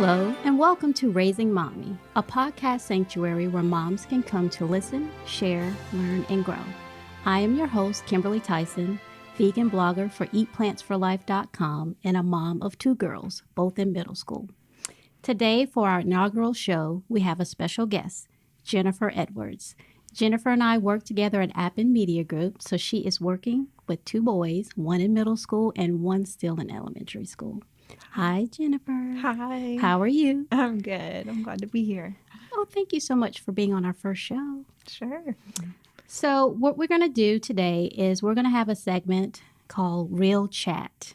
Hello, and welcome to Raising Mommy, a podcast sanctuary where moms can come to listen, share, learn, and grow. I am your host, Kimberly Tyson, vegan blogger for EatPlantsForLife.com and a mom of two girls, both in middle school. Today, for our inaugural show, we have a special guest, Jennifer Edwards. Jennifer and I work together at Appen Media Group, so she is working with two boys, one in middle school and one still in elementary school. Hi, Jennifer. Hi. How are you? I'm good. I'm glad to be here. Oh, thank you so much for being on our first show. Sure. So what we're going to do today is we're going to have a segment called Real Chat.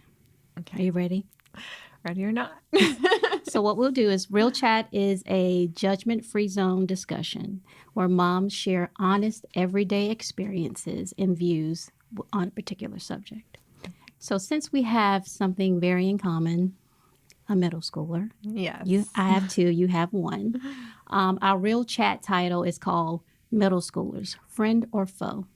Okay. Are you ready? Ready or not? So what we'll do is Real Chat is a judgment-free zone discussion where moms share honest, everyday experiences and views on a particular subject. So since we have something very in common, a middle schooler. Yes. I have two, you have one. Our Real Chat title is called Middle Schoolers, Friend or Foe?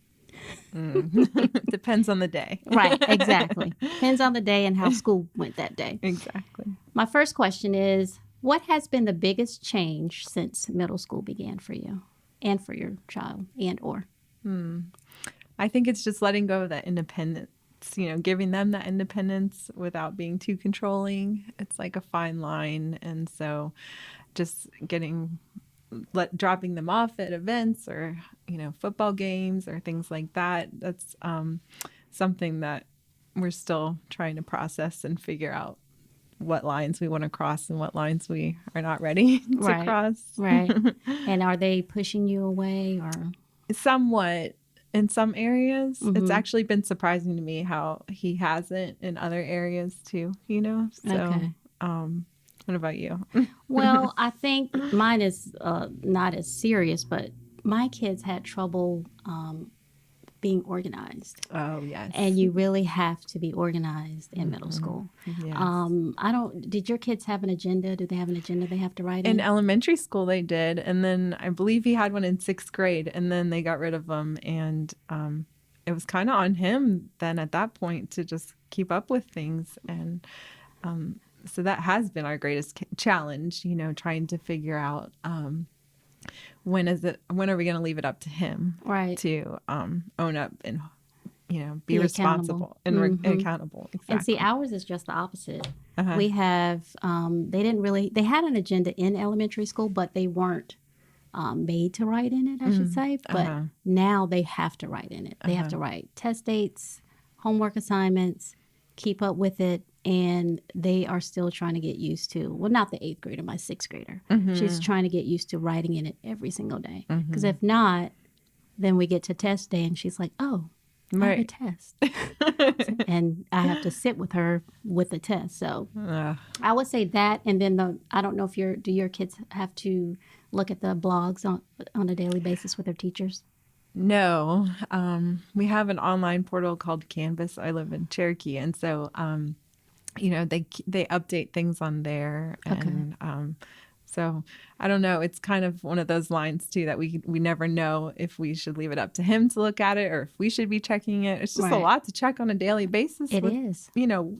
Depends on the day. Right, exactly. Depends on the day and how school went that day. Exactly. My first question is, what has been the biggest change since middle school began for you and for your child and/or? I think it's just letting go of that independence, giving them that independence without being too controlling. It's like a fine line. And so just dropping them off at events or, football games or things like that. That's something that we're still trying to process and figure out what lines we want to cross and what lines we are not ready to cross. Right. And are they pushing you away or? Somewhat in some areas. Mm-hmm. It's actually been surprising to me how he hasn't in other areas too, So, okay. What about you? Well, I think mine is not as serious, but my kids had trouble being organized. Oh, yes. And you really have to be organized in middle school. Yes. Did your kids have an agenda? Do they have an agenda they have to write in? In elementary school, they did. And then I believe he had one in 6th grade, and then they got rid of them. And it was kind of on him then at that point to just keep up with things. And so that has been our greatest challenge, trying to figure out when are we going to leave it up to him to own up and be responsible and accountable. Exactly. And see, ours is just the opposite. We have they had an agenda in elementary school, but they weren't made to write in it, I should say. But now they have to write in it. They have to write test dates, homework assignments, keep up with it. And they are still trying to get used to, well, not the 8th grader, my 6th grader. She's trying to get used to writing in it every single day. Because if not, then we get to test day and she's like, oh, I have a test. And I have to sit with her with the test. So I would say that. And then I don't know if do your kids have to look at the blogs on a daily basis with their teachers? No. We have an online portal called Canvas. I live in Cherokee. And so, they update things on there. And so I don't know. It's kind of one of those lines, too, that we never know if we should leave it up to him to look at it or if we should be checking it. It's just a lot to check on a daily basis. It is.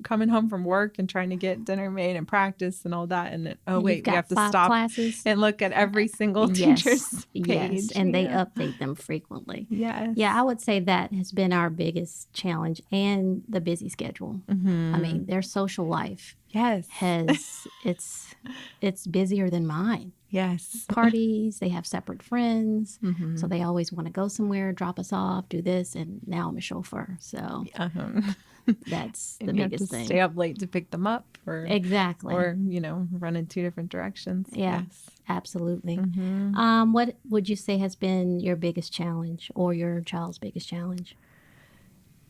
Coming home from work and trying to get dinner made and practice and all that. And we have to stop classes and look at every single teacher's page. Yes, and they update them frequently. Yes. Yeah, I would say that has been our biggest challenge, and the busy schedule. I mean, their social life it's busier than mine. Yes. Parties, they have separate friends, so they always want to go somewhere, drop us off, do this, and now I'm a chauffeur, so that's the biggest thing. Stay up late to pick them up, or run in 2 different directions. Yeah, yes, absolutely. What would you say has been your biggest challenge, or your child's biggest challenge?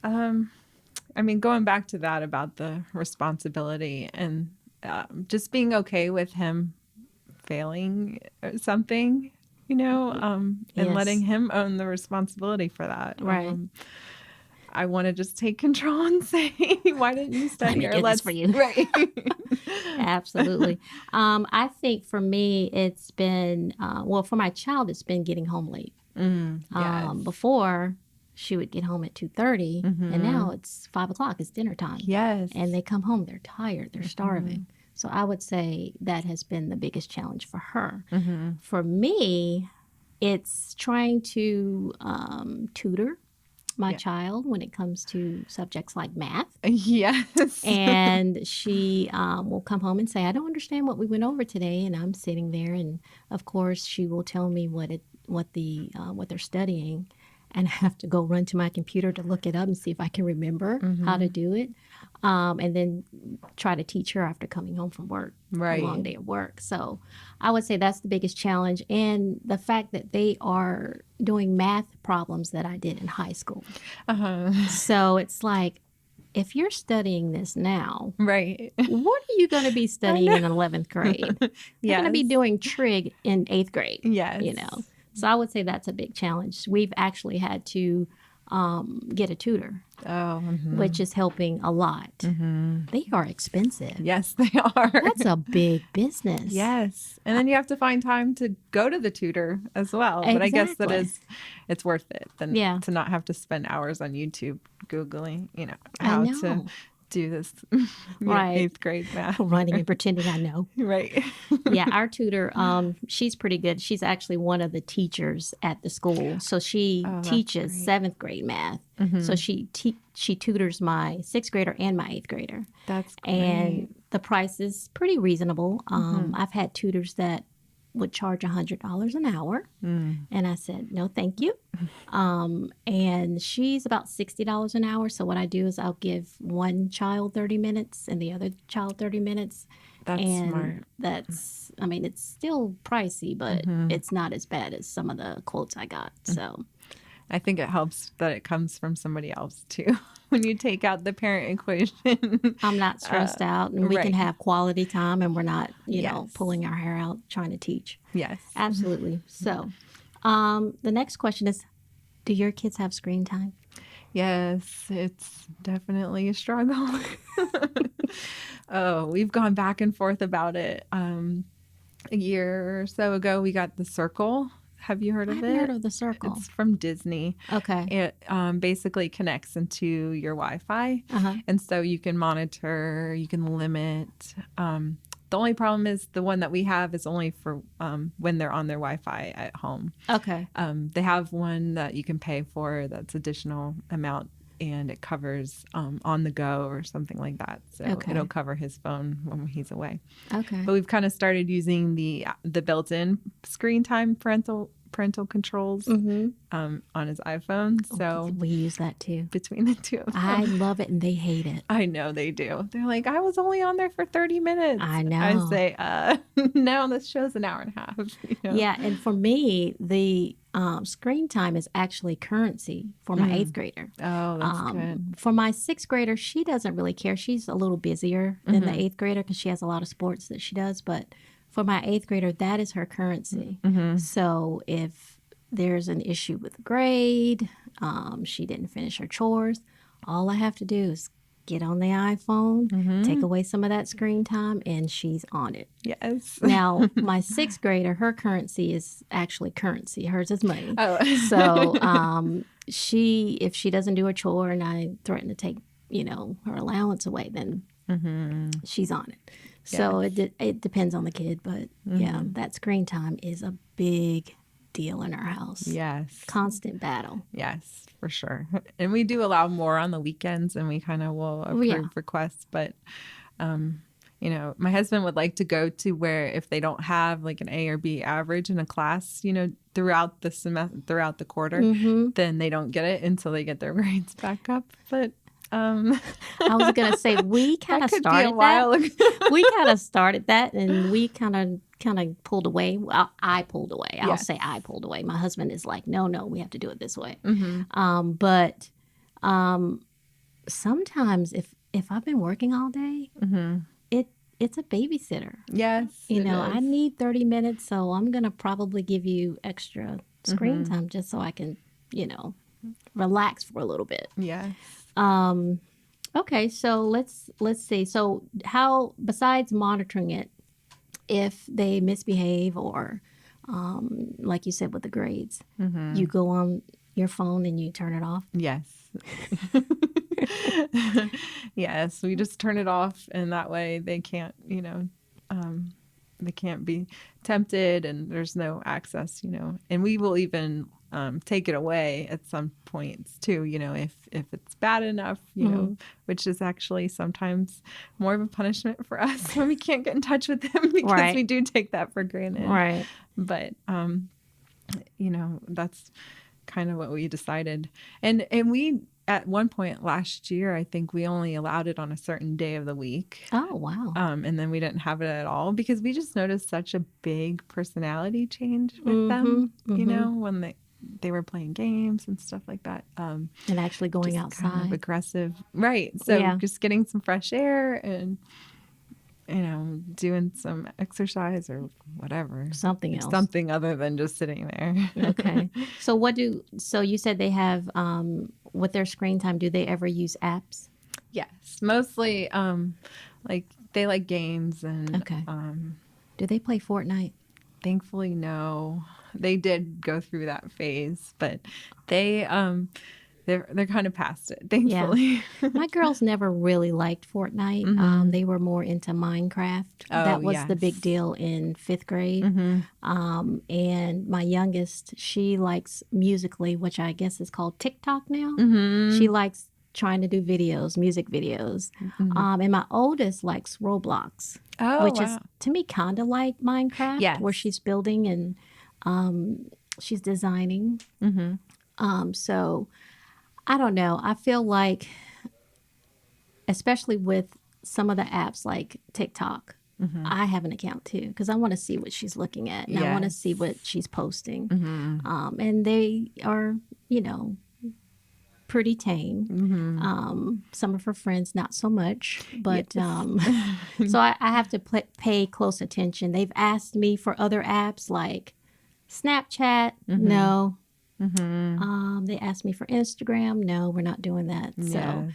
Going back to that about the responsibility and just being okay with him failing or something, and letting him own the responsibility for that. Right. I want to just take control and say, why didn't you study? Let me get this for you. Right. Absolutely. I think for me, it's been, for my child, it's been getting home late. Yes. Before, she would get home at 2:30, and now it's 5 o'clock. It's dinner time. Yes. And they come home, they're tired, they're starving. So I would say that has been the biggest challenge for her. For me, it's trying to tutor my child when it comes to subjects like math. Yes. And she will come home and say, I don't understand what we went over today. And I'm sitting there, and of course she will tell me what they're studying, and I have to go run to my computer to look it up and see if I can remember how to do it. And then try to teach her after coming home from work, a long day of work. So I would say that's the biggest challenge. And the fact that they are doing math problems that I did in high school. So it's like, if you're studying this now, right, what are you going to be studying in 11th grade? You're going to be doing trig in 8th grade. Yes. You know, so I would say that's a big challenge. We've actually had to get a tutor, which is helping a lot. They are expensive. Yes, they are. That's a big business. Yes. And then you have to find time to go to the tutor as well. Exactly. But I guess it's worth it than to not have to spend hours on YouTube Googling, how to do this right 8th grade math. Running and pretending I know. Right. Yeah, our tutor, she's pretty good. She's actually one of the teachers at the school. So she teaches 7th grade math. So she tutors my 6th grader and my 8th grader. That's great. And the price is pretty reasonable. I've had tutors that would charge $100 an hour. And I said, no, thank you. And she's about $60 an hour. So what I do is I'll give one child 30 minutes and the other child 30 minutes. That's smart. It's still pricey, but it's not as bad as some of the quotes I got. So I think it helps that it comes from somebody else too. When you take out the parent equation, I'm not stressed out, and we can have quality time, and we're not, pulling our hair out trying to teach. Yes, absolutely. So, the next question is, do your kids have screen time? Yes, it's definitely a struggle. We've gone back and forth about it. A year or so ago, we got the Circle. Have you heard of it? I've heard of the Circle. It's from Disney. Okay. It basically connects into your Wi-Fi. And so you can monitor, you can limit. The only problem is the one that we have is only for when they're on their Wi-Fi at home. Okay. They have one that you can pay for that's additional amount, and it covers on the go or something like that. So it'll cover his phone when he's away. Okay. But we've kind of started using the built-in screen time parental controls on his iPhone. So we use that too. Between the two of them. I love it, and they hate it. I know they do. They're like, I was only on there for 30 minutes. I know. I say, no, this show's an hour and a half. Yeah, and for me, the screen time is actually currency for my 8th grader. Oh, that's good. For my 6th grader, she doesn't really care. She's a little busier than the 8th grader because she has a lot of sports that she does. But for my 8th grader, that is her currency. So if there's an issue with the grade, she didn't finish her chores, all I have to do is get on the iPhone, take away some of that screen time, and she's on it. Yes. Now, my 6th grader, her currency is actually currency. Hers is money. So if she doesn't do a chore and I threaten to take, her allowance away, then she's on it. Yes. So it depends on the kid. But, yeah, that screen time is a big deal in our house. Yes. Constant battle. Yes, for sure. And we do allow more on the weekends, and we kind of will approve requests. But, my husband would like to go to where if they don't have like an A or B average in a class, throughout the semester, throughout the quarter, then they don't get it until they get their grades back up. But I was gonna say we kind of started that. We kind of started that, and we kind of pulled away. Well, I pulled away. I'll say I pulled away. My husband is like, no, we have to do it this way. But sometimes if I've been working all day, it's a babysitter. Yes, I need 30 minutes, so I'm gonna probably give you extra screen time just so I can, relax for a little bit. Yes. Okay, so let's see. So how, besides monitoring it, if they misbehave or, like you said with the grades, you go on your phone and you turn it off? Yes. Yes, we just turn it off, and that way they can't, they can't be tempted, and there's no access, and we will even take it away at some points too, if it's bad enough, which is actually sometimes more of a punishment for us when we can't get in touch with them because we do take that for granted. Right. But, that's kind of what we decided. And we, at one point last year, I think we only allowed it on a certain day of the week. Oh, wow. And then we didn't have it at all because we just noticed such a big personality change with them, when they were playing games and stuff like that. And actually going outside. Kind of aggressive. Right. So just getting some fresh air and, doing some exercise or whatever. Something else. Something other than just sitting there. Okay. So you said they have, with their screen time, do they ever use apps? Yes. Mostly, they like games and. Okay. Do they play Fortnite? Thankfully, no. They did go through that phase, but they're kind of past it, thankfully. Yeah. My girls never really liked Fortnite. Mm-hmm. They were more into Minecraft. That was the big deal in 5th grade. Mm-hmm. And my youngest, she likes Musical.ly, which I guess is called TikTok now. Mm-hmm. She likes trying to do music videos. Mm-hmm. And my oldest likes Roblox, which is to me kind of like Minecraft, where she's building and she's designing. Mm-hmm. So I don't know. I feel like, especially with some of the apps like TikTok, I have an account too because I want to see what she's looking at and I want to see what she's posting. Mm-hmm. And they are, pretty tame. Mm-hmm. Some of her friends, not so much. But so I have to pay close attention. They've asked me for other apps like Snapchat. Mm-hmm. No. Mm-hmm. They asked me for Instagram. No, we're not doing that. Yes. So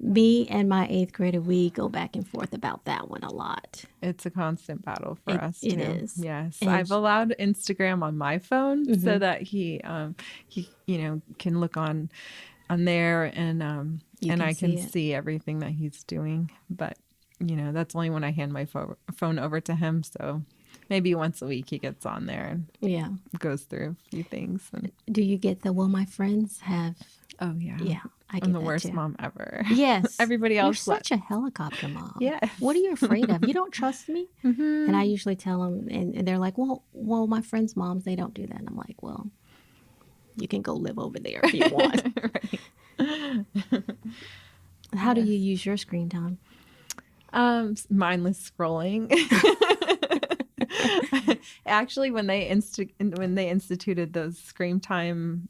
me and my 8th grader, we go back and forth about that one a lot. It's a constant battle for us too. It is. Yes. And I've allowed Instagram on my phone so that he can look on there and I can see everything that he's doing. But, that's only when I hand my phone over to him. So maybe once a week he gets on there and goes through a few things. And do you get my friends have? Oh, yeah. Yeah, I get I'm the that worst too. Mom ever. Yes. Everybody else You're such a helicopter mom. Yes. What are you afraid of? You don't trust me? Mm-hmm. And I usually tell them, and they're like, well, my friends' moms, they don't do that. And I'm like, well, you can go live over there if you want. Right. How do you use your screen time? Mindless scrolling. Actually, when they instituted those screen time,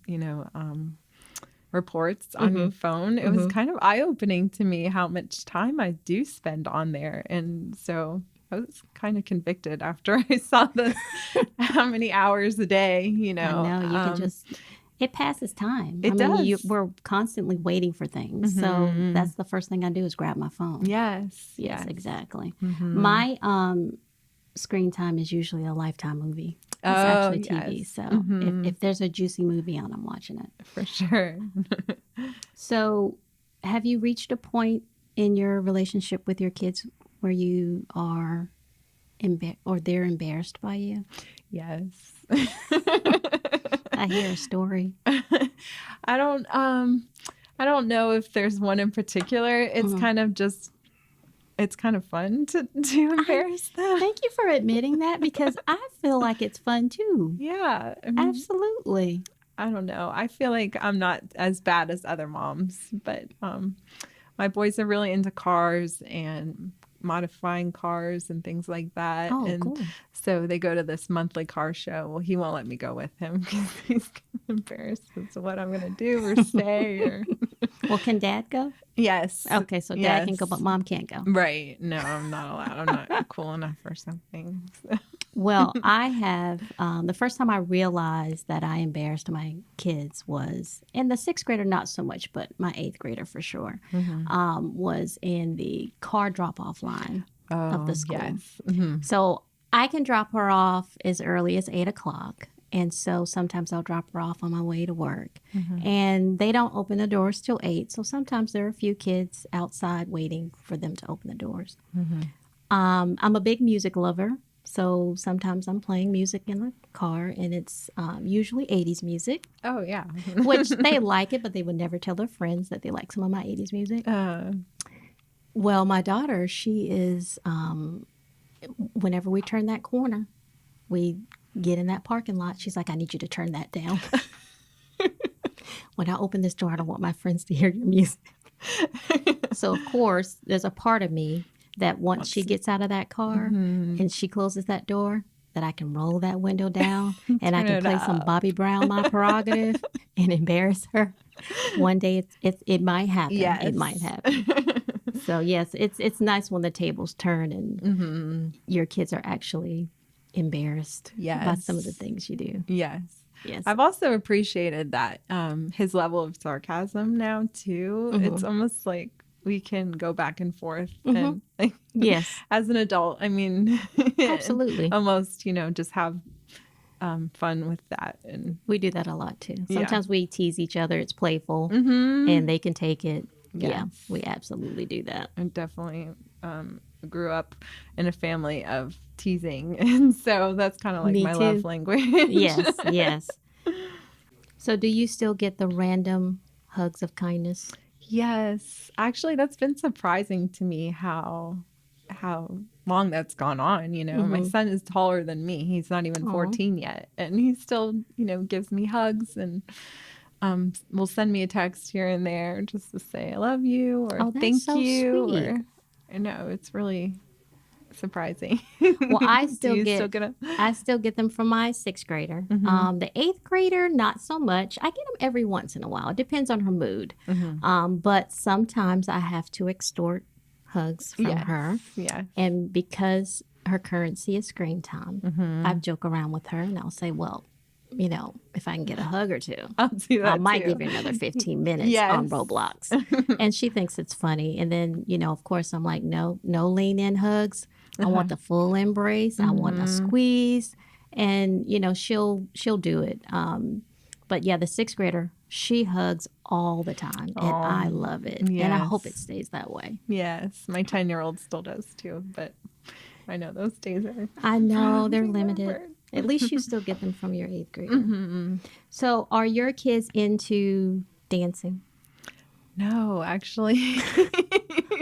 reports on your phone, it was kind of eye-opening to me how much time I do spend on there, and so I was kind of convicted after I saw how many hours a day. I know you can just. It passes time. It does. We're constantly waiting for things. Mm-hmm. So that's the first thing I do is grab my phone. Yes, exactly. Mm-hmm. My screen time is usually a Lifetime movie. It's actually TV. Yes. So if there's a juicy movie on, I'm watching it. For sure. So have you reached a point in your relationship with your kids where you are or they're embarrassed by you? Yes. I hear a story. I don't know if there's one in particular. It's kind of just, it's kind of fun to embarrass them. Thank you for admitting that because I feel like it's fun too. Yeah. Absolutely. I don't know. I feel like I'm not as bad as other moms, but my boys are really into cars and modifying cars and things like that. Oh, and cool. So they go to this monthly car show. Well, he won't let me go with him because he's kind of embarrassed as to what I'm going to do or say. Or Well, can Dad go? Yes. Okay, so Dad can go, but Mom can't go. Right. No, I'm not allowed. I'm not cool enough or something. So. Well, I have, the first time I realized that I embarrassed my kids was, in the 6th grader, not so much, but my 8th grader for sure, was in the car drop-off line of the school. Yes. So I can drop her off as early as 8 o'clock. And so sometimes I'll drop her off on my way to work. And they don't open the doors till 8. So sometimes there are a few kids outside waiting for them to open the doors. I'm a big music lover. So sometimes I'm playing music in the car, and it's usually 80s music, Oh, yeah. which they like it, but they would never tell their friends that they like some of my 80s music. Well, my daughter, she is, whenever we turn that corner, we get in that parking lot. She's like, I need you to turn that down. When I open this door, I don't want my friends to hear your music. So, of course, there's a part of me that once she gets out of that car and she closes that door, that I can roll that window down and I can play some Bobby Brown, My Prerogative, and embarrass her. One day it might happen. Yes. It might happen. So yes, it's nice when the tables turn and your kids are actually embarrassed by some of the things you do. Yes. Yes. I've also appreciated that his level of sarcasm now too. It's almost like we can go back and forth and like, yes, as an adult, I mean, absolutely, almost, just have fun with that. And we do that a lot too. Sometimes we tease each other. It's playful and they can take it. Yes. Yeah, we absolutely do that. I definitely grew up in a family of teasing. And so that's kind of like my love language. Yes, yes. So do you still get the random hugs of kindness? Yes. Actually, that's been surprising to me how long that's gone on. My son is taller than me. He's not even 14 yet. And he still, gives me hugs and will send me a text here and there just to say I love you or thank you. Sweet. Or I know it's really surprising. Well, I still get them from my 6th grader. The 8th grader, not so much. I get them every once in a while. It depends on her mood. But sometimes I have to extort hugs from her. Yeah. And because her currency is screen time, I joke around with her and I'll say, well, if I can get a hug or two, I'll do that I might too. give you another 15 minutes on Roblox. And she thinks it's funny. And then, of course, I'm like, no lean in hugs. I want the full embrace. I want a squeeze. And, she'll do it. But yeah, the 6th grader, she hugs all the time. And I love it. Yes. And I hope it stays that way. Yes. My 10-year-old still does too. But I know those days are. I know they're limited. At least you still get them from your 8th grader. So are your kids into dancing? No, actually.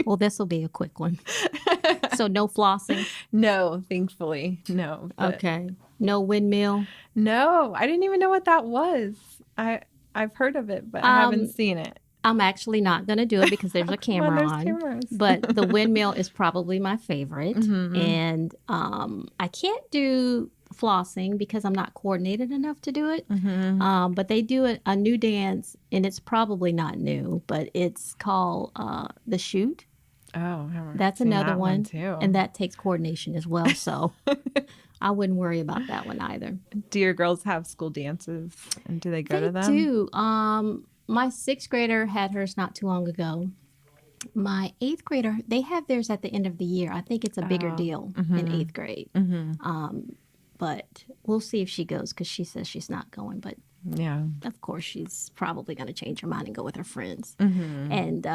Well, this will be a quick one. So no flossing? No, thankfully. No. Okay. No windmill? No, I didn't even know what that was. I've heard of it, but I haven't seen it. I'm actually not going to do it because there's a camera on. Cameras. But the windmill is probably my favorite. And I can't do flossing because I'm not coordinated enough to do it. But they do a new dance, and it's probably not new, but it's called the shoot. Oh, that's another one too. And that takes coordination as well. So I wouldn't worry about that one either. Do your girls have school dances, and do they go to them? They do. My 6th grader had hers not too long ago. My 8th grader, they have theirs at the end of the year. I think it's a bigger deal in 8th grade. But we'll see if she goes because she says she's not going. But yeah, of course, she's probably going to change her mind and go with her friends. And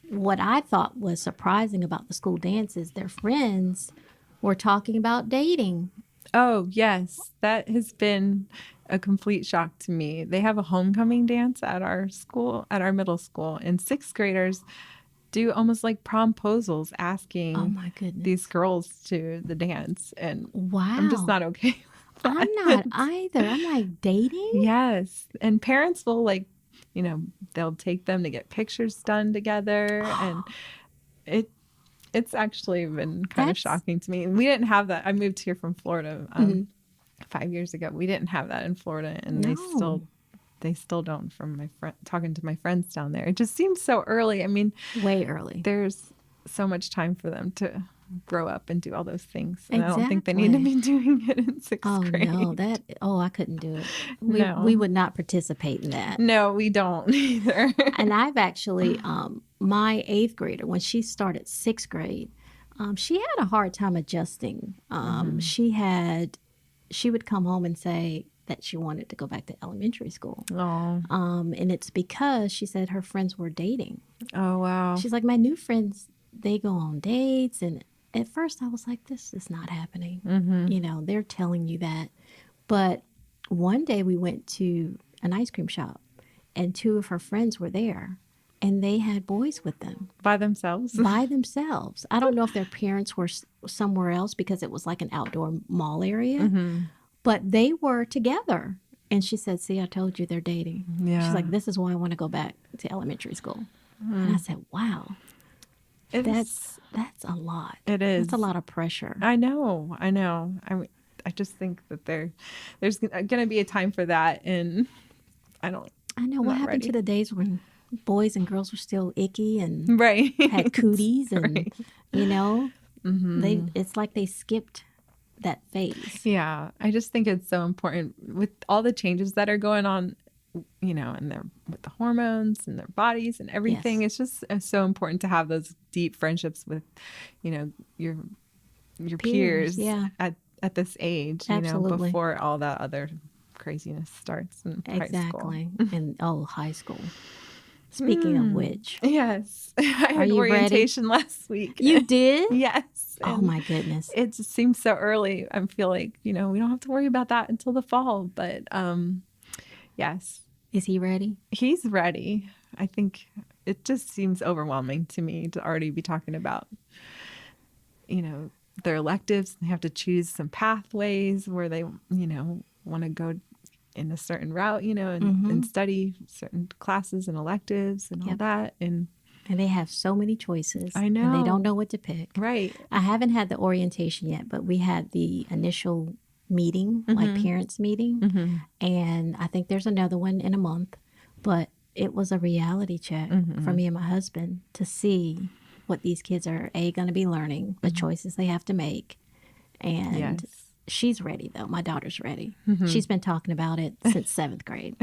what I thought was surprising about the school dance is their friends were talking about dating. Oh, yes. That has been a complete shock to me. They have a homecoming dance at our school, at our middle school, and 6th graders do almost like promposals asking these girls to the dance. And wow. I'm just not okay with that. I'm not either. I'm like, dating? Yes. And parents will they'll take them to get pictures done together. And it's actually been kind of shocking to me. We didn't have that. I moved here from Florida 5 years ago. We didn't have that in Florida, and they still don't. From talking to my friends down there, it just seems so early. I mean, way early. There's so much time for them to grow up and do all those things, and I don't think they need to be doing it in 6th grade. No, I couldn't do it. We would not participate in that. No, we don't either. And I've actually, my 8th grader, when she started 6th grade, she had a hard time adjusting. She would come home and say that she wanted to go back to elementary school. And it's because she said her friends were dating. Oh, wow. She's like, my new friends, they go on dates and at first I was like, this is not happening. Mm-hmm. They're telling you that. But one day we went to an ice cream shop and two of her friends were there and they had boys with them. By themselves? By themselves. I don't know if their parents were somewhere else because it was like an outdoor mall area, but they were together. And she said, see, I told you they're dating. Yeah. She's like, this is why I want to go back to elementary school. And I said, wow, that's a lot. It is. That's a lot of pressure. I know. I just think that there's going to be a time for that. And I know what happened to the days when boys and girls were still icky and had cooties and, it's like they skipped that phase. Yeah. I just think it's so important with all the changes that are going on, and with the hormones and their bodies and everything. Yes. It's just so important to have those deep friendships with, your peers at this age, Absolutely. before all that other craziness starts in high school. Exactly. And high school. Speaking of which. Yes. I had orientation last week. You did? Yes. Oh my goodness. It just seems so early. I feel like, we don't have to worry about that until the fall. But yes. Is he ready? He's ready. I think it just seems overwhelming to me to already be talking about, their electives. They have to choose some pathways where they, want to go in a certain route, and study certain classes and electives and all that. And they have so many choices. I know. And they don't know what to pick. Right. I haven't had the orientation yet, but we had the initial meeting, like parents meeting. And I think there's another one in a month. But it was a reality check for me and my husband to see what these kids are, going to be learning, the choices they have to make. And she's ready, though. My daughter's ready. She's been talking about it since 7th grade.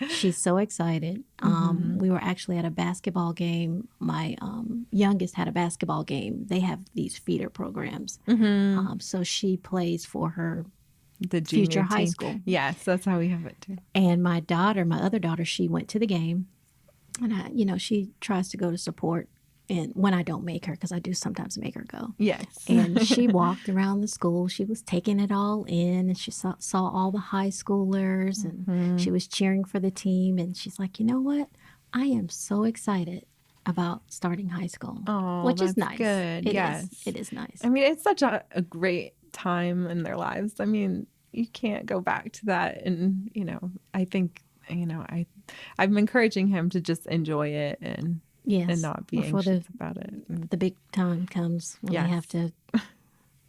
She's so excited. We were actually at a basketball game. My youngest had a basketball game. They have these feeder programs. So she plays for her the junior future high team. school. Yes, that's how we have it too. And my other daughter, she went to the game. And, she tries to go to support. And when I don't make her, because I do sometimes make her go. Yes. And she walked around the school. She was taking it all in. And she saw all the high schoolers. And she was cheering for the team. And she's like, you know what? I am so excited about starting high school. Oh, which that's is nice. Good. Yes. It is nice. I mean, it's such a great time in their lives. I mean, you can't go back to that. And, I think, I'm encouraging him to just enjoy it and not be anxious about it. The big time comes when they have to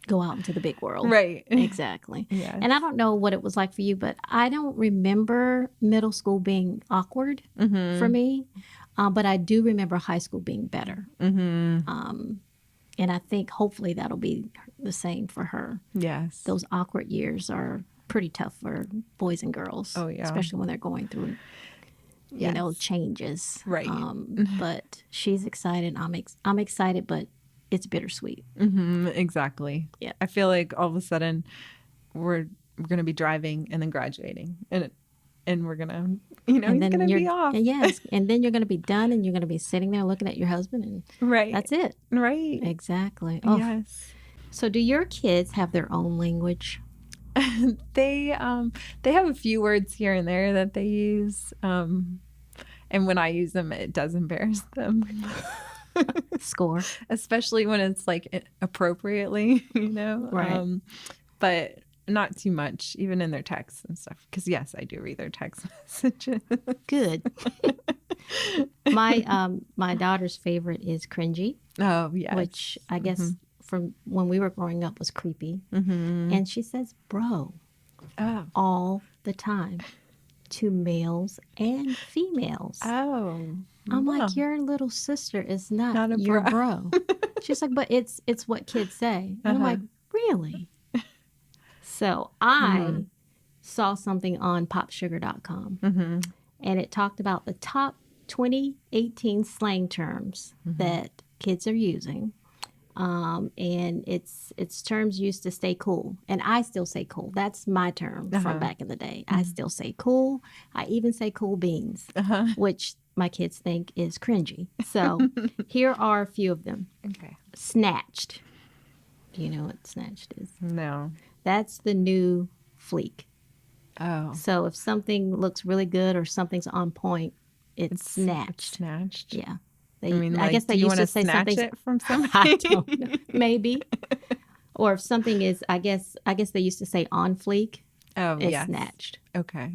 go out into the big world. Right. Exactly. Yes. And I don't know what it was like for you, but I don't remember middle school being awkward for me. But I do remember high school being better. And I think hopefully that'll be the same for her. Yes. Those awkward years are pretty tough for boys and girls. Oh, yeah. Especially when they're going through, changes. Right. But she's excited. I'm excited, but it's bittersweet. Exactly. Yeah. I feel like all of a sudden we're going to be driving and then graduating. And we're going to, he's going to be off. Yes. And then you're going to be done and you're going to be sitting there looking at your husband and that's it. Right. Exactly. Oh. Yes. So do your kids have their own language? They have a few words here and there that they use. And when I use them, it does embarrass them. Score. Especially when it's like appropriately, Right. But not too much, even in their texts and stuff. Because yes, I do read their text messages. Good. My daughter's favorite is cringy. Oh, yes. Which I guess from when we were growing up was creepy. And she says, bro, all the time to males and females. Oh. I'm like, your little sister is not your bro. She's like, but it's what kids say. And I'm like, really? So I saw something on popsugar.com and it talked about the top 2018 slang terms that kids are using. And it's terms used to stay cool. And I still say cool. That's my term from back in the day. I still say cool. I even say cool beans, which my kids think is cringy. So here are a few of them. Okay. Snatched. Do you know what snatched is? No. That's the new fleek. Oh. So if something looks really good or something's on point, it's snatched. It's snatched. Yeah. I guess they used to say snatch it from somebody. I don't know. Maybe. Or if something is, I guess they used to say on fleek. Oh, it's yes. snatched. Okay.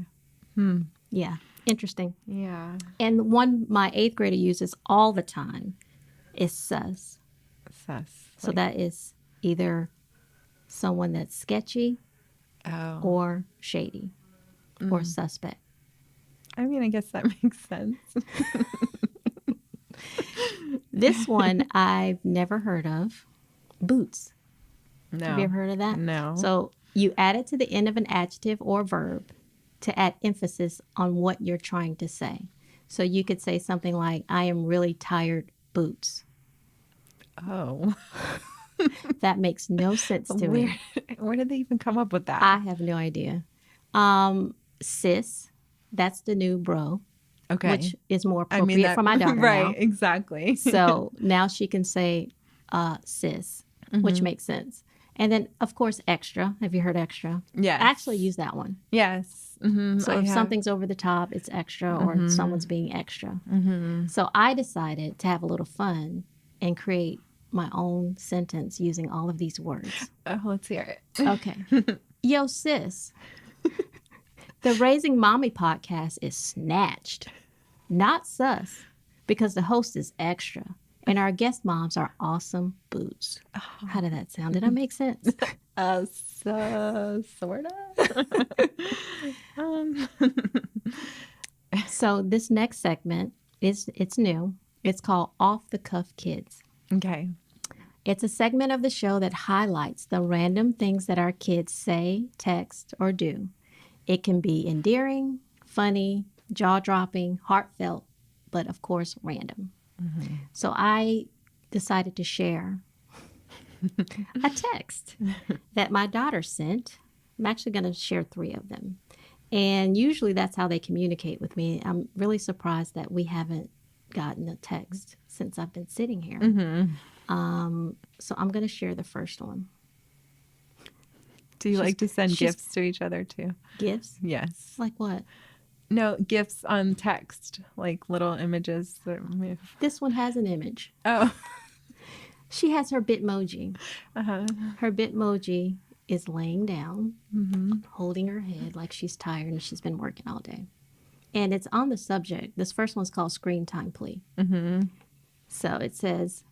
Yeah. Interesting. Yeah. And the one my 8th grader uses all the time is sus. Sus. So that is either someone that's sketchy or shady or suspect. I mean, I guess that makes sense. This one I've never heard of. Boots. No. Have you ever heard of that? No. So you add it to the end of an adjective or verb to add emphasis on what you're trying to say. So you could say something like, I am really tired, boots. Oh. That makes no sense to me. Where did they even come up with that? I have no idea. Sis, that's the new bro. Okay. Which is more appropriate for my daughter right, now. Exactly. So now she can say sis, which makes sense. And then, of course, extra. Have you heard extra? Yes. I actually use that one. Yes. Mm-hmm. So if something's over the top, it's extra or someone's being extra. So I decided to have a little fun and create my own sentence using all of these words. Oh, let's hear it. Okay. Yo, sis. The Raising Mommy podcast is snatched, not sus, because the host is extra. And our guest moms are awesome boots. Oh. How did that sound? Did I make sense? Sort of. So this next segment it's new. It's called Off the Cuff Kids. Okay. It's a segment of the show that highlights the random things that our kids say, text, or do. It can be endearing, funny, jaw-dropping, heartfelt, but of course random. So I decided to share a text that my daughter sent. I'm actually going to share 3 of them. And usually that's how they communicate with me. I'm really surprised that we haven't gotten a text since I've been sitting here. So I'm going to share the first one. Do you like to send gifts to each other too? Gifts? Yes. Like what? No, gifts on text, like little images that move. This one has an image. Oh. She has her Bitmoji. Uh-huh. Her Bitmoji is laying down, holding her head like she's tired and she's been working all day. And it's on the subject. This first one's called Screen Time Plea. So it says,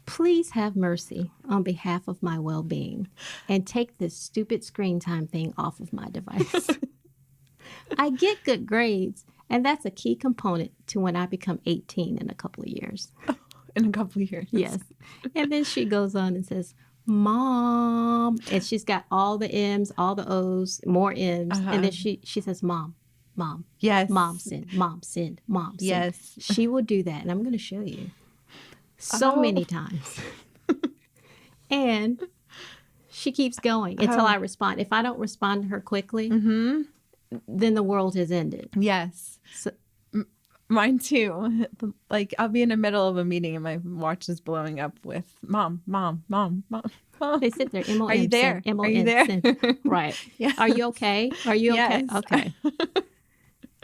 please have mercy on behalf of my well-being and take this stupid screen time thing off of my device. I get good grades, and that's a key component to when I become 18 in a couple of years. Oh, in a couple of years. Yes. And then she goes on and says, Mom. And she's got all the M's, all the O's, more M's. And then she says, Mom. Yes. Mom, send. Mom, send. Mom, send. Yes. She will do that. And I'm going to show you so many times. And she keeps going until I respond. If I don't respond to her quickly, then the world has ended. Yes. So, mine too. Like I'll be in the middle of a meeting and my watch is blowing up with mom. They sit there. M-O-M, are you there? M-O-M, are you there? Right. Yeah. Are you okay? Are you yes. okay? Okay.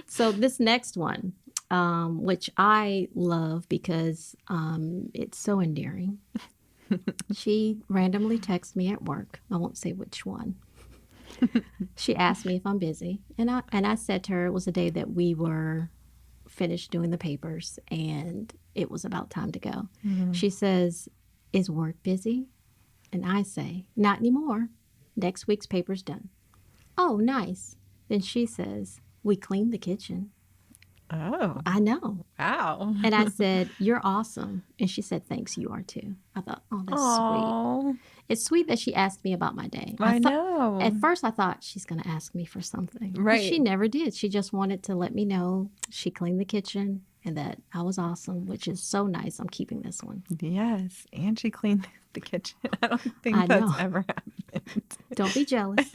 So this next one, which I love because it's so endearing. She randomly texts me at work. I won't say which one. She asked me if I'm busy, and I said to her it was a day that we were finished doing the papers and it was about time to go. She says, is work busy? And I say, not anymore. Next week's paper's done. Oh, nice. Then she says, we cleaned the kitchen. Oh. I know. Wow. And I said, you're awesome. And she said, thanks, you are too. I thought, oh, that's sweet. It's sweet that she asked me about my day. I know. At first, I thought she's going to ask me for something. Right. But she never did. She just wanted to let me know she cleaned the kitchen and that I was awesome, which is so nice. I'm keeping this one. Yes. And she cleaned the kitchen. I don't think that's ever happened. Don't be jealous.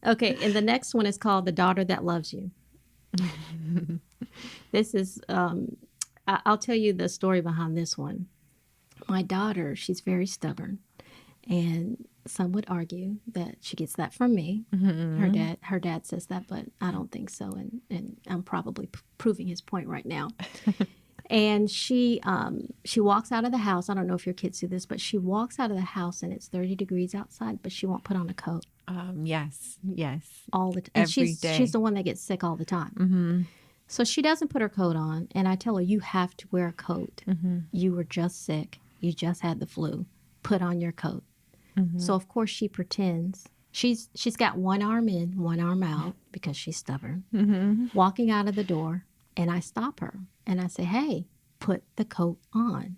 Okay. And the next one is called The Daughter That Loves You. This is, I'll tell you the story behind this one. my daughter, she's very stubborn. And some would argue that she gets that from me. Her dad says that, but I don't think so. And I'm probably proving his point right now. And she walks out of the house. I don't know if your kids do this, but she walks out of the house and it's 30 degrees outside, but she won't put on a coat. Yes. All the time. And Every day. She's the one that gets sick all the time. So she doesn't put her coat on. And I tell her, you have to wear a coat. You were just sick. You just had the flu. Put on your coat. So of course she pretends. She's got one arm in, one arm out because she's stubborn. Walking out of the door, and I stop her and I say, "Hey, put the coat on."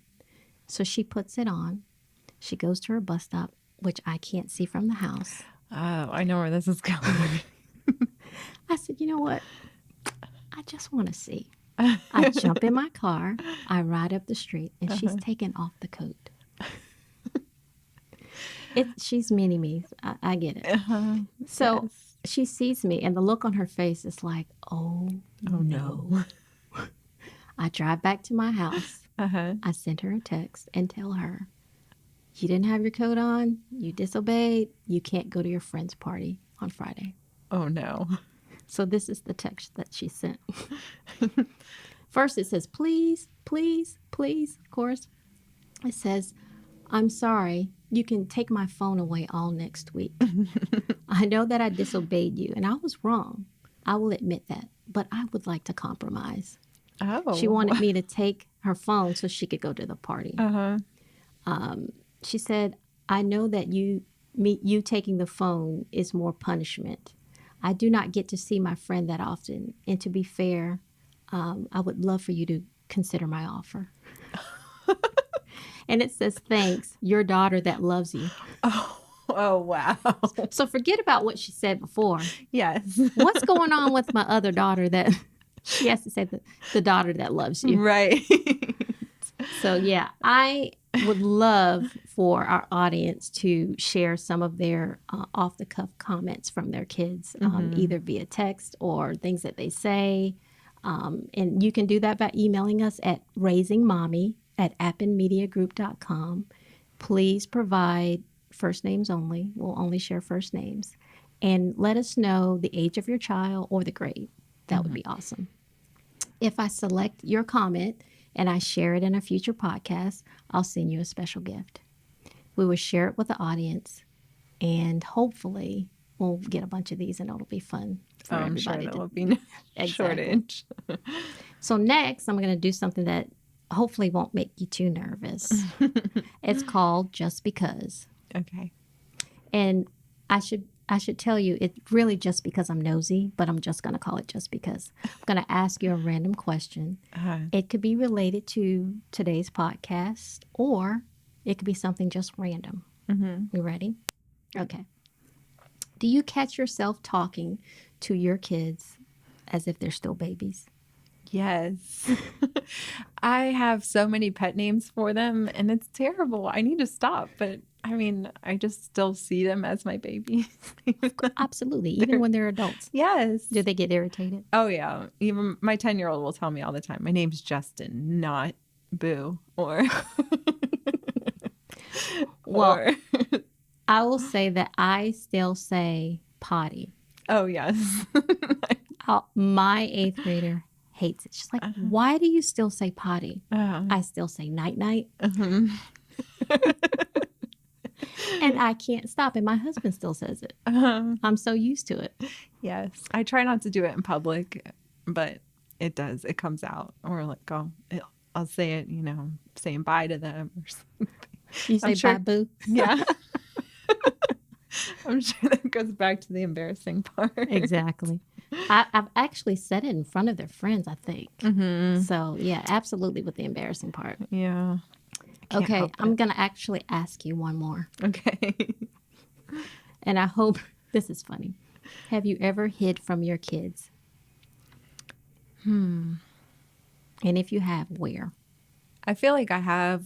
So she puts it on. She goes to her bus stop, which I can't see from the house. Oh, I know where this is going. I said, "You know what? I just want to see." I jump in my car. I ride up the street, and she's taking off the coat. She's mini me. I get it. So she sees me, and the look on her face is like, oh no. I drive back to my house. I send her a text and tell her, you didn't have your coat on. You disobeyed. You can't go to your friend's party on Friday. Oh, no. So this is the text that she sent. First, it says, please, please, please. Of course, it says, I'm sorry. You can take my phone away all next week. I know that I disobeyed you, and I was wrong. I will admit that, but I would like to compromise. Oh. She wanted me to take her phone so she could go to the party. She said, I know that you taking the phone is more punishment. I do not get to see my friend that often, and to be fair, I would love for you to consider my offer. And it says, thanks, your daughter that loves you. Oh, wow. So forget about what she said before. Yes. What's going on with my other daughter that she has to say the daughter that loves you? Right. So, yeah, I would love for our audience to share some of their off-the-cuff comments from their kids, either via text or things that they say. And you can do that by emailing us at RaisingMommy@appenmediagroup.com. Please provide first names only. We'll only share first names. And let us know the age of your child or the grade. That would be awesome. If I select your comment and I share it in a future podcast, I'll send you a special gift. We will share it with the audience, and hopefully we'll get a bunch of these and it'll be fun for everybody. I'm sure there will be no shortage. So next, I'm going to do something that hopefully won't make you too nervous. It's called Just Because. Okay. And I should tell you, it's really just because I'm nosy, but I'm just going to call it Just Because. I'm going to ask you a random question. It could be related to today's podcast, or it could be something just random. You ready? Okay. Do you catch yourself talking to your kids as if they're still babies? Yes. I have so many pet names for them, and it's terrible. I need to stop, but I mean, I just still see them as my babies. Absolutely. Even when they're adults. Yes. Do they get irritated? Oh, yeah. Even my 10-year-old will tell me all the time, my name's Justin, not Boo. Or, well, I will say that I still say potty. Oh, yes. My 8th grader hates it. She's like, why do you still say potty? I still say night-night. And I can't stop. And my husband still says it. I'm so used to it. Yes. I try not to do it in public, but it does. It comes out. Or like, I'll say it, saying bye to them or something. You say bye, boo? Yeah. I'm sure that goes back to the embarrassing part. Exactly. I've actually said it in front of their friends, I think. So, yeah, absolutely with the embarrassing part. Yeah. Okay, I'm going to actually ask you one more. Okay. And I hope this is funny. Have you ever hid from your kids? And if you have, where? I feel like I have,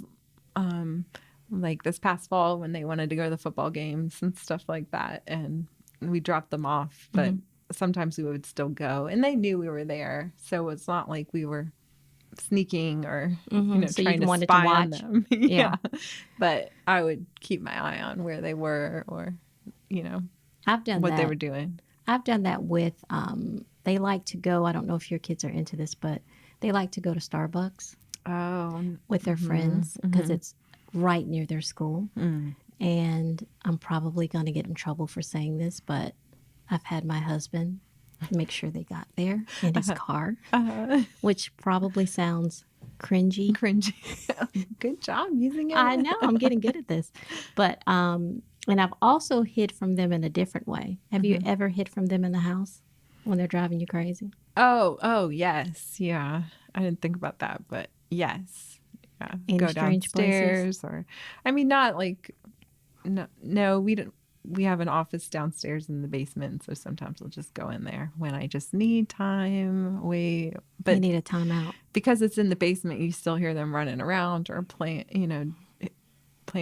like this past fall when they wanted to go to the football games and stuff like that. And we dropped them off, but sometimes we would still go. And they knew we were there. So it's not like we were sneaking or So trying you to wanted to spy on watch. them. Yeah. But I would keep my eye on where they were or I've done what that. they were doing. I've done that with, they like to go, I don't know if your kids are into this, but they like to go to Starbucks with their friends because it's right near their school. And I'm probably going to get in trouble for saying this, but I've had my husband make sure they got there in his car, which probably sounds cringy. Good job using it. I know, I'm getting good at this. But, and I've also hid from them in a different way. Have you ever hid from them in the house when they're driving you crazy? Oh, yes. Yeah. I didn't think about that, but yes. Yeah. Any Go strange downstairs or, I mean, not like, no, we don't. We have an office downstairs in the basement, so sometimes we'll just go in there when I just need time. But you need a timeout. Because it's in the basement, you still hear them running around or playing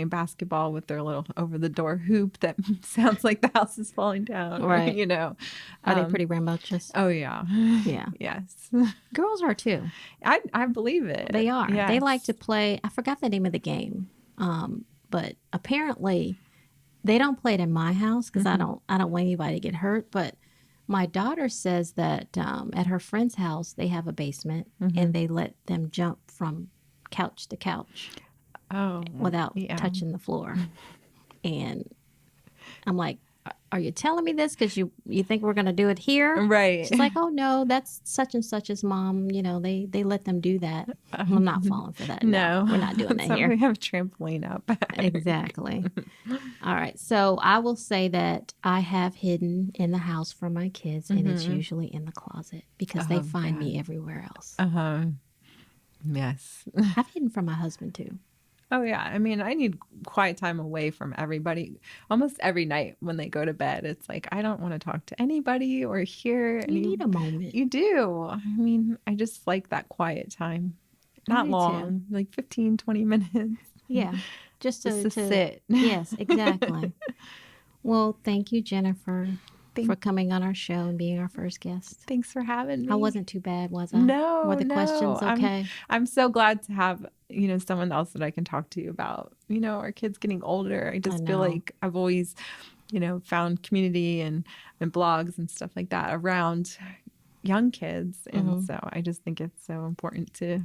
basketball with their little over-the-door hoop that sounds like the house is falling down. Right. Are they pretty rambunctious? Oh, yeah. Yeah. Yes. Girls are too. I believe it. They are. Yes. They like to play. I forgot the name of the game, but apparently they don't play it in my house because I don't want anybody to get hurt. But my daughter says that at her friend's house they have a basement and they let them jump from couch to couch. Without touching the floor. And I'm like, are you telling me this because you think we're going to do it here? Right. She's like, oh, no, that's such and such's mom. They let them do that. I'm not falling for that. No, we're not doing that here. We have a trampoline up. Exactly. All right. So I will say that I have hidden in the house from my kids, and it's usually in the closet because they find me everywhere else. Yes. I've hidden from my husband, too. Oh, yeah. I mean, I need quiet time away from everybody. Almost every night when they go to bed, it's like, I don't want to talk to anybody or hear. You need a moment. You do. I mean, I just like that quiet time. Not long, like 15, 20 minutes. Yeah. Just to sit. Yes, exactly. Well, thank you, Jennifer, for coming on our show and being our first guest. Thanks for having me. I wasn't too bad, was I? No, Were the questions okay? I'm so glad to have, someone else that I can talk to about, our kids getting older. I just feel like I've always, found community and blogs and stuff like that around young kids. And so I just think it's so important to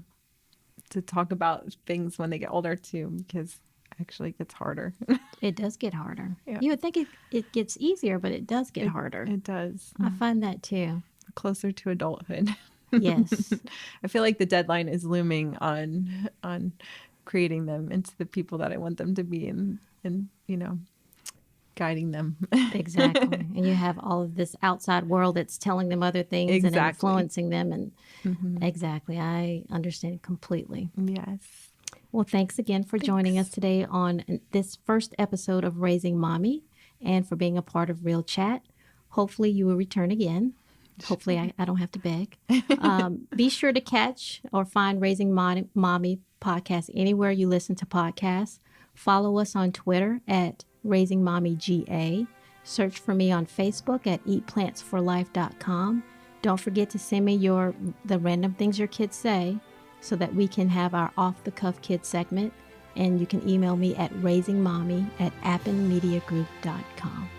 talk about things when they get older too, because actually it gets harder. It does get harder. Yeah. You would think it gets easier, but it does get harder. It does. I find that too. Closer to adulthood. Yes. I feel like the deadline is looming on creating them into the people that I want them to be and guiding them. Exactly. And you have all of this outside world that's telling them other things and influencing them. And exactly. I understand completely. Yes. Well, thanks again for joining us today on this first episode of Raising Mommy and for being a part of Real Chat. Hopefully you will return again. Hopefully I don't have to beg. Be sure to catch or find Raising Mommy podcast anywhere you listen to podcasts. Follow us on Twitter at RaisingMommyGA. Search for me on Facebook at eatplantsforlife.com. Don't forget to send me the random things your kids say so that we can have our off-the-cuff kids segment. And you can email me at raisingmommy@appenmediagroup.com.